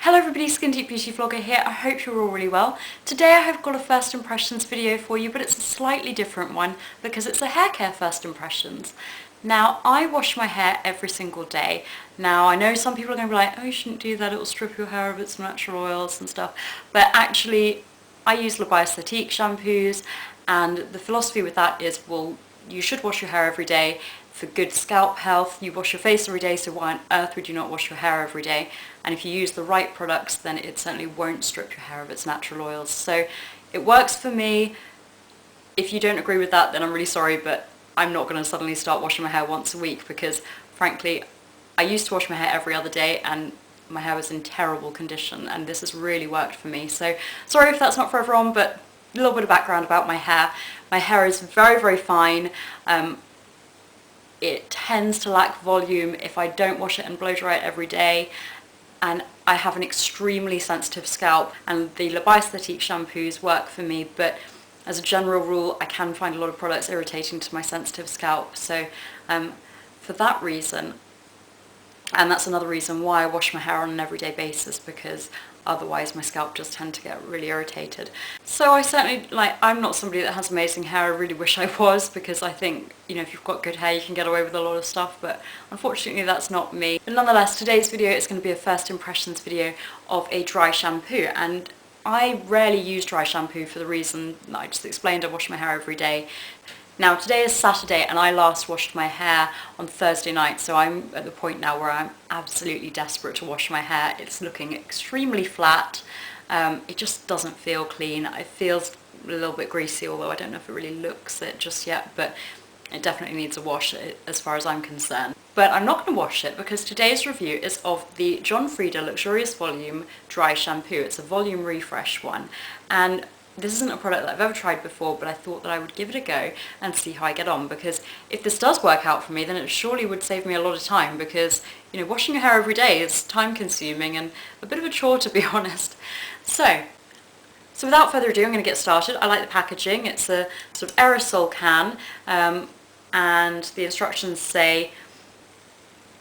Hello everybody, Skin Deep Beauty Vlogger here. I hope you're all really well. Today I have got a first impressions video for you, but it's a slightly different one because it's a hair care first impressions. Now, I wash my hair every single day. Now, I know some people are going to be like, oh, you shouldn't do that, it will strip your hair of its natural oils and stuff. But actually, I use shampoos, and the philosophy with that is, well, you should wash your hair every day for good scalp health. You wash your face every day, so why on earth would you not wash your hair every day? And if you use the right products, then it certainly won't strip your hair of its natural oils. So it works for me. If you don't agree with that, then I'm really sorry, but I'm not going to suddenly start washing my hair once a week because, frankly, I used to wash my hair every other day and my hair was in terrible condition, and this has really worked for me. So sorry if that's not for everyone, but a little bit of background about my hair. My hair is very, very fine. It tends to lack volume if I don't wash it and blow dry it every day, and I have an extremely sensitive scalp, and the shampoos work for me, but as a general rule I can find a lot of products irritating to my sensitive scalp. So for that reason, and that's another reason why I wash my hair on an everyday basis, because otherwise my scalp does tend to get really irritated. So I certainly, I'm not somebody that has amazing hair. I really wish I was, because I think, if you've got good hair you can get away with a lot of stuff, but unfortunately that's not me. But nonetheless, today's video is going to be a first impressions video of a dry shampoo, and I rarely use dry shampoo for the reason that I just explained. I wash my hair every day. Now, today is Saturday and I last washed my hair on Thursday night, so I'm at the point now where I'm absolutely desperate to wash my hair. It's looking extremely flat. It just doesn't feel clean. It feels a little bit greasy, although I don't know if it really looks it just yet, but it definitely needs a wash as far as I'm concerned. But I'm not going to wash it because today's review is of the Frieda Luxurious Volume Dry Shampoo. It's a volume refresh one, and this isn't a product that I've ever tried before, but I thought that I would give it a go and see how I get on, because if this does work out for me, then it surely would save me a lot of time, because, washing your hair every day is time consuming and a bit of a chore, to be honest. So without further ado, I'm going to get started. I like the packaging. It's a sort of aerosol can, and the instructions say,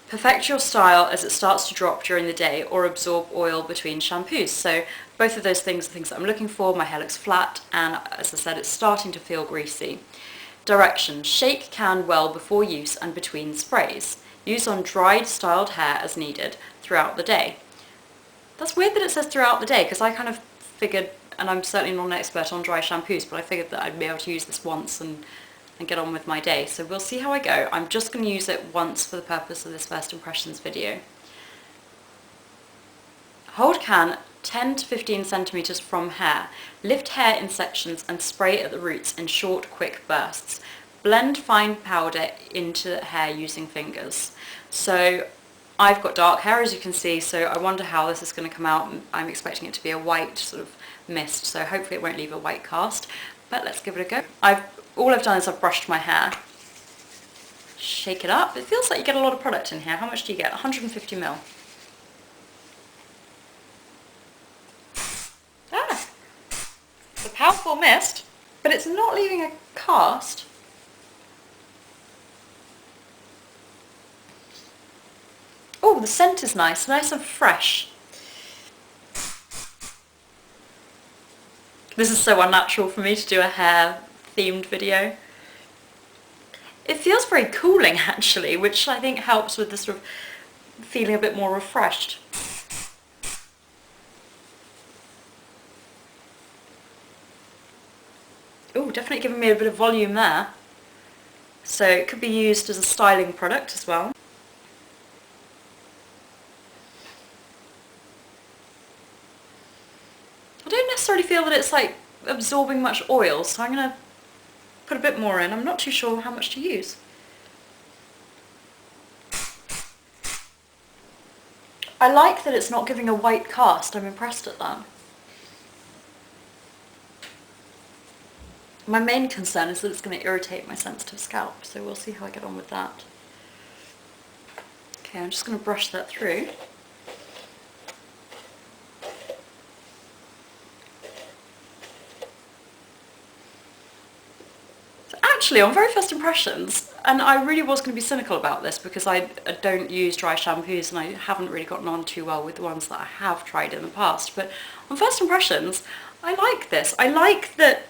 perfect your style as it starts to drop during the day or absorb oil between shampoos. So both of those things are things that I'm looking for. My hair looks flat and, as I said, it's starting to feel greasy. Directions: shake can well before use and between sprays. Use on dried, styled hair as needed throughout the day. That's weird that it says throughout the day, because I kind of figured, and I'm certainly not an expert on dry shampoos, but I figured that I'd be able to use this once and get on with my day. So we'll see how I go. I'm just going to use it once for the purpose of this first impressions video. Hold can 10 to 15 centimeters from hair. Lift hair in sections and spray at the roots in short, quick bursts. Blend fine powder into hair using fingers. So I've got dark hair, as you can see, so I wonder how this is going to come out. I'm expecting it to be a white sort of mist, so hopefully it won't leave a white cast, but let's give it a go. All I've done is I've brushed my hair. Shake it up. It feels like you get a lot of product in here. How much do you get? 150 ml. Ah! It's a powerful mist, but it's not leaving a cast. Oh, the scent is nice and fresh. This is so unnatural for me to do a hair themed video. It feels very cooling actually, which I think helps with the sort of feeling a bit more refreshed. Oh, definitely giving me a bit of volume there. So it could be used as a styling product as well. I don't necessarily feel that it's like absorbing much oil, so I'm going to put a bit more in. I'm not too sure how much to use. I like that it's not giving a white cast. I'm impressed at that. My main concern is that it's going to irritate my sensitive scalp, so we'll see how I get on with that. Okay, I'm just going to brush that through. Actually, on very first impressions, and I really was going to be cynical about this because I don't use dry shampoos and I haven't really gotten on too well with the ones that I have tried in the past. But on first impressions, I like this. I like that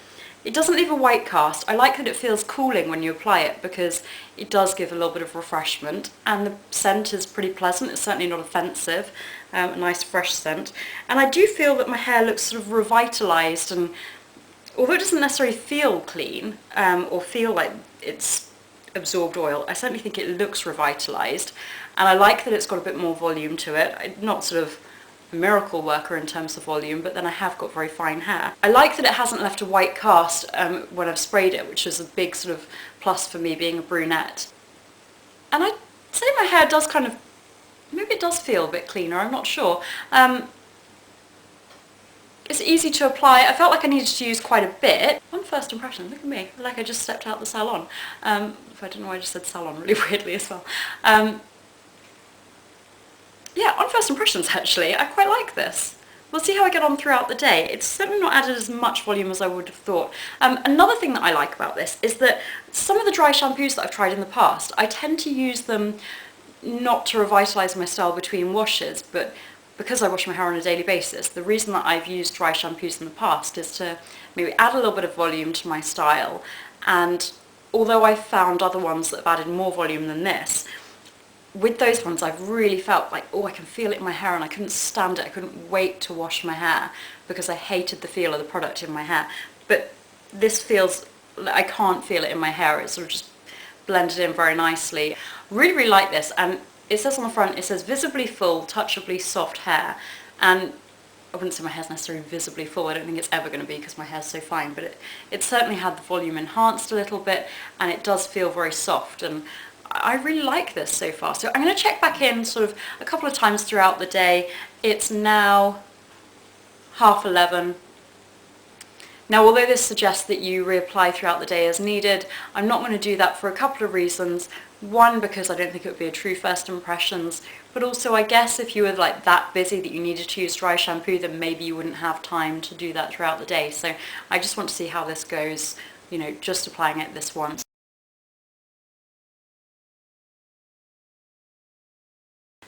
it doesn't leave a white cast. I like that it feels cooling when you apply it because it does give a little bit of refreshment, and the scent is pretty pleasant. It's certainly not offensive, a nice fresh scent. And I do feel that my hair looks sort of revitalised, and although it doesn't necessarily feel clean or feel like it's absorbed oil, I certainly think it looks revitalised, and I like that it's got a bit more volume to it. I'm not sort of a miracle worker in terms of volume, but then I have got very fine hair. I like that it hasn't left a white cast when I've sprayed it, which is a big sort of plus for me being a brunette. And I'd say my hair does kind of, maybe it does feel a bit cleaner, I'm not sure. It's easy to apply. I felt like I needed to use quite a bit. On first impression, look at me, like I just stepped out the salon. I don't know why I just said salon really weirdly as well. Yeah, on first impressions actually, I quite like this. We'll see how I get on throughout the day. It's certainly not added as much volume as I would have thought. Another thing that I like about this is that some of the dry shampoos that I've tried in the past, I tend to use them not to revitalise my style between washes, but because I wash my hair on a daily basis. The reason that I've used dry shampoos in the past is to maybe add a little bit of volume to my style, and although I've found other ones that have added more volume than this, with those ones I've really felt like, oh, I can feel it in my hair, and I couldn't stand it. I couldn't wait to wash my hair because I hated the feel of the product in my hair. But this feels, I can't feel it in my hair. It's sort of just blended in very nicely. Really, really like this. And it says on the front, it says visibly full, touchably soft hair. And I wouldn't say my hair's necessarily visibly full. I don't think it's ever going to be because my hair's so fine, but it certainly had the volume enhanced a little bit, and it does feel very soft. And I really like this so far. So I'm going to check back in sort of a couple of times throughout the day. It's now 11:30. Now, although this suggests that you reapply throughout the day as needed, I'm not going to do that for a couple of reasons. One, because I don't think it would be a true first impressions, but also I guess if you were like that busy that you needed to use dry shampoo, then maybe you wouldn't have time to do that throughout the day. So I just want to see how this goes, you know, just applying it this once.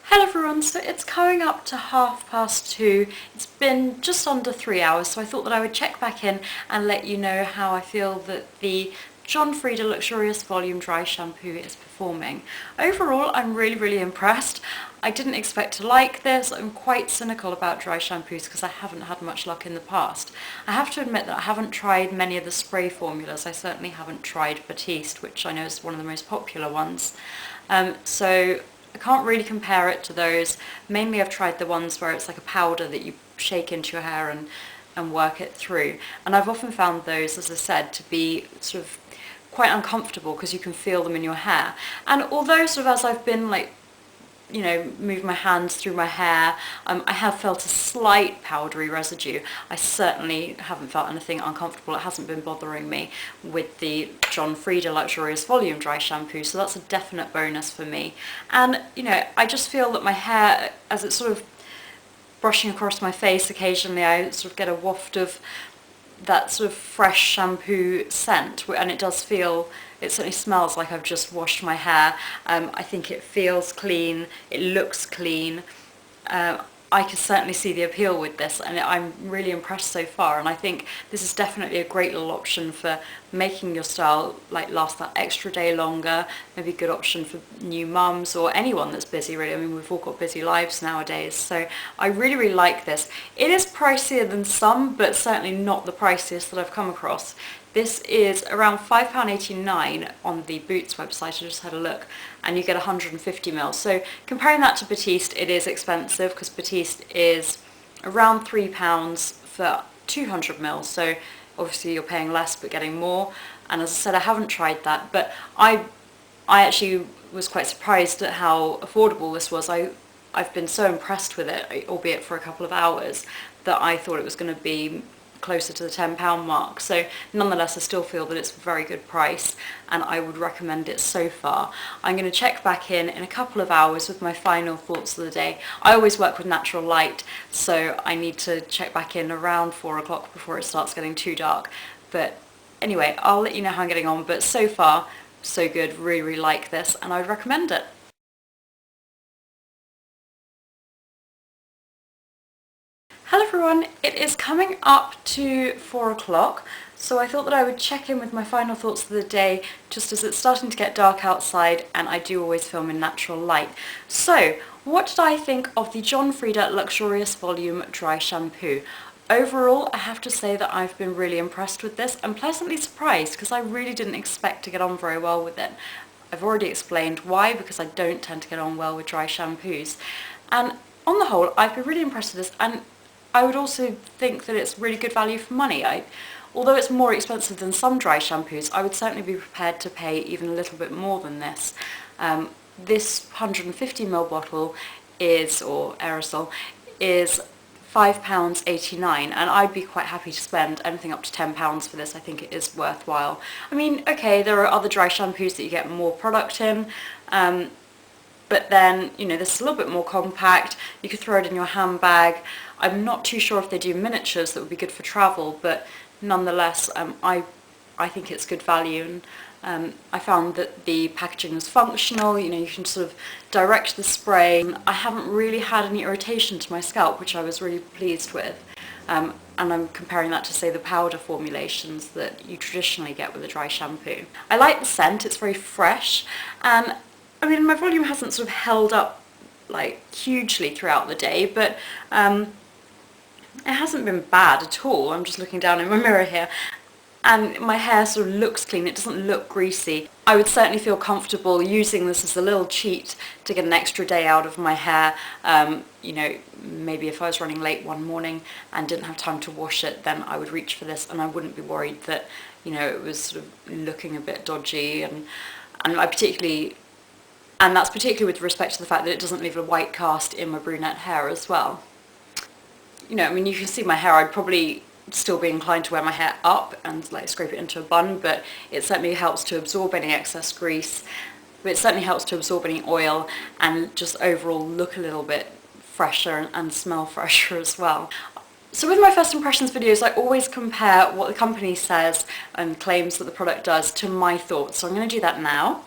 Hello everyone, so it's coming up to 2:30. It's been just under 3 hours, so I thought that I would check back in and let you know how I feel that the Frieda Luxurious Volume Dry Shampoo is performing. Overall, I'm really, really impressed. I didn't expect to like this. I'm quite cynical about dry shampoos because I haven't had much luck in the past. I have to admit that I haven't tried many of the spray formulas. I certainly haven't tried Batiste, which I know is one of the most popular ones. So I can't really compare it to those. Mainly I've tried the ones where it's like a powder that you shake into your hair and work it through. And I've often found those, as I said, to be sort of quite uncomfortable because you can feel them in your hair. And although sort of as I've been like, you know, move my hands through my hair, I have felt a slight powdery residue. I certainly haven't felt anything uncomfortable. It hasn't been bothering me with the Frieda Luxurious Volume Dry Shampoo, so that's a definite bonus for me. And, you know, I just feel that my hair, as it's sort of brushing across my face occasionally, I sort of get a waft of that sort of fresh shampoo scent, and it does feel, it certainly smells like I've just washed my hair. I think it feels clean, it looks clean. I can certainly see the appeal with this, and I'm really impressed so far, and I think this is definitely a great little option for making your style like last that extra day longer. Maybe a good option for new mums or anyone that's busy really. I mean, we've all got busy lives nowadays, so I really, really like this. It is pricier than some, but certainly not the priciest that I've come across. This is around £5.89 on the Boots website. I just had a look, and you get 150 ml. So comparing that to Batiste, it is expensive because Batiste is around £3 for 200 ml. So obviously you're paying less but getting more. And as I said, I haven't tried that, but I actually was quite surprised at how affordable this was. I've been so impressed with it, albeit for a couple of hours, that I thought it was going to be closer to the £10 mark. So nonetheless, I still feel that it's a very good price, and I would recommend it so far. I'm going to check back in a couple of hours with my final thoughts of the day. I always work with natural light, so I need to check back in around 4 o'clock before it starts getting too dark. But anyway, I'll let you know how I'm getting on. But so far, so good, really, really like this, and I would recommend it. Hello everyone, it is coming up to 4 o'clock, so I thought that I would check in with my final thoughts of the day just as it's starting to get dark outside and I do always film in natural light. So, what did I think of the John Frieda Luxurious Volume Dry Shampoo? Overall, I have to say that I've been really impressed with this and pleasantly surprised because I really didn't expect to get on very well with it. I've already explained why, because I don't tend to get on well with dry shampoos. And on the whole, I've been really impressed with this, and I would also think that it's really good value for money. Although it's more expensive than some dry shampoos, I would certainly be prepared to pay even a little bit more than this. This 150ml bottle is, or aerosol, is £5.89, and I'd be quite happy to spend anything up to £10 for this. I think it is worthwhile. I mean, okay, there are other dry shampoos that you get more product in, but then, you know, this is a little bit more compact. You could throw it in your handbag. I'm not too sure if they do miniatures that would be good for travel, but nonetheless, I think it's good value. And I found that the packaging was functional. You know, you can sort of direct the spray. I haven't really had any irritation to my scalp, which I was really pleased with. And I'm comparing that to, say, the powder formulations that you traditionally get with a dry shampoo. I like the scent. It's very fresh, and I mean, my volume hasn't sort of held up like hugely throughout the day, but it hasn't been bad at all. I'm just looking down in my mirror here, and my hair sort of looks clean. It doesn't look greasy. I would certainly feel comfortable using this as a little cheat to get an extra day out of my hair. You know, maybe if I was running late one morning and didn't have time to wash it, then I would reach for this, and I wouldn't be worried that, you know, it was sort of looking a bit dodgy. And that's particularly with respect to the fact that it doesn't leave a white cast in my brunette hair as well. You know, I mean, you can see my hair. I'd probably still be inclined to wear my hair up and like scrape it into a bun, but it certainly helps to absorb any excess grease. But it certainly helps to absorb any oil and just overall look a little bit fresher and smell fresher as well. So with my first impressions videos, I always compare what the company says and claims that the product does to my thoughts. So I'm going to do that now.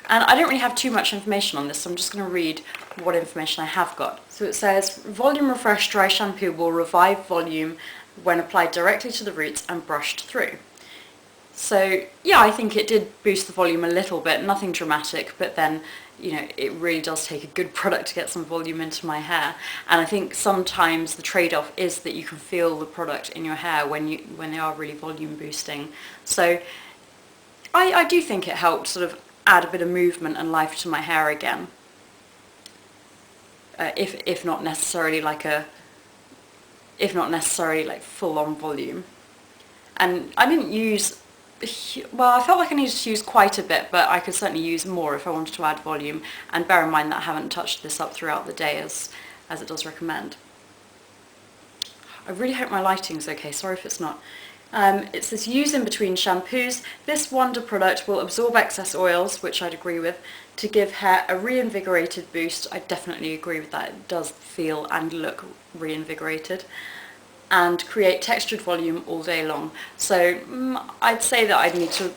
And I don't really have too much information on this, so I'm just going to read what information I have got. So it says, Volume Refresh Dry Shampoo will revive volume when applied directly to the roots and brushed through. So yeah, I think it did boost the volume a little bit, nothing dramatic, but then, you know, it really does take a good product to get some volume into my hair. And I think sometimes the trade-off is that you can feel the product in your hair when they are really volume boosting. So I do think it helped sort of add a bit of movement and life to my hair again, if not necessarily like full-on volume. And I didn't use, well, I felt like I needed to use quite a bit, but I could certainly use more if I wanted to add volume. And bear in mind that I haven't touched this up throughout the day as it does recommend. I really hope my lighting's okay, sorry if it's not. It says use in between shampoos. This wonder product will absorb excess oils, which I'd agree with, to give hair a reinvigorated boost. I definitely agree with that. It does feel and look reinvigorated. And create textured volume all day long. So I'd say that I'd need to...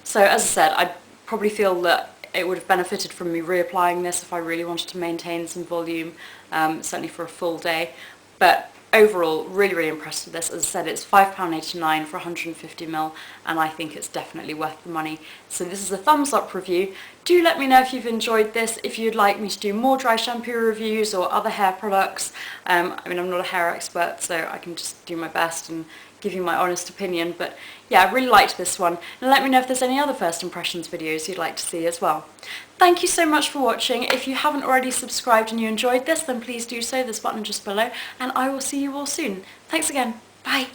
So as I said, I probably feel that it would have benefited from me reapplying this if I really wanted to maintain some volume, certainly for a full day. But overall, really, really impressed with this. As I said, it's £5.89 for 150ml, and I think it's definitely worth the money. So this is a thumbs up review. Do let me know if you've enjoyed this, if you'd like me to do more dry shampoo reviews or other hair products. I mean, I'm not a hair expert, so I can just do my best and give you my honest opinion, but yeah, I really liked this one, and let me know if there's any other first impressions videos you'd like to see as well. Thank you so much for watching. If you haven't already subscribed and you enjoyed this, then please do so. There's a button just below, and I will see you all soon. Thanks again. Bye.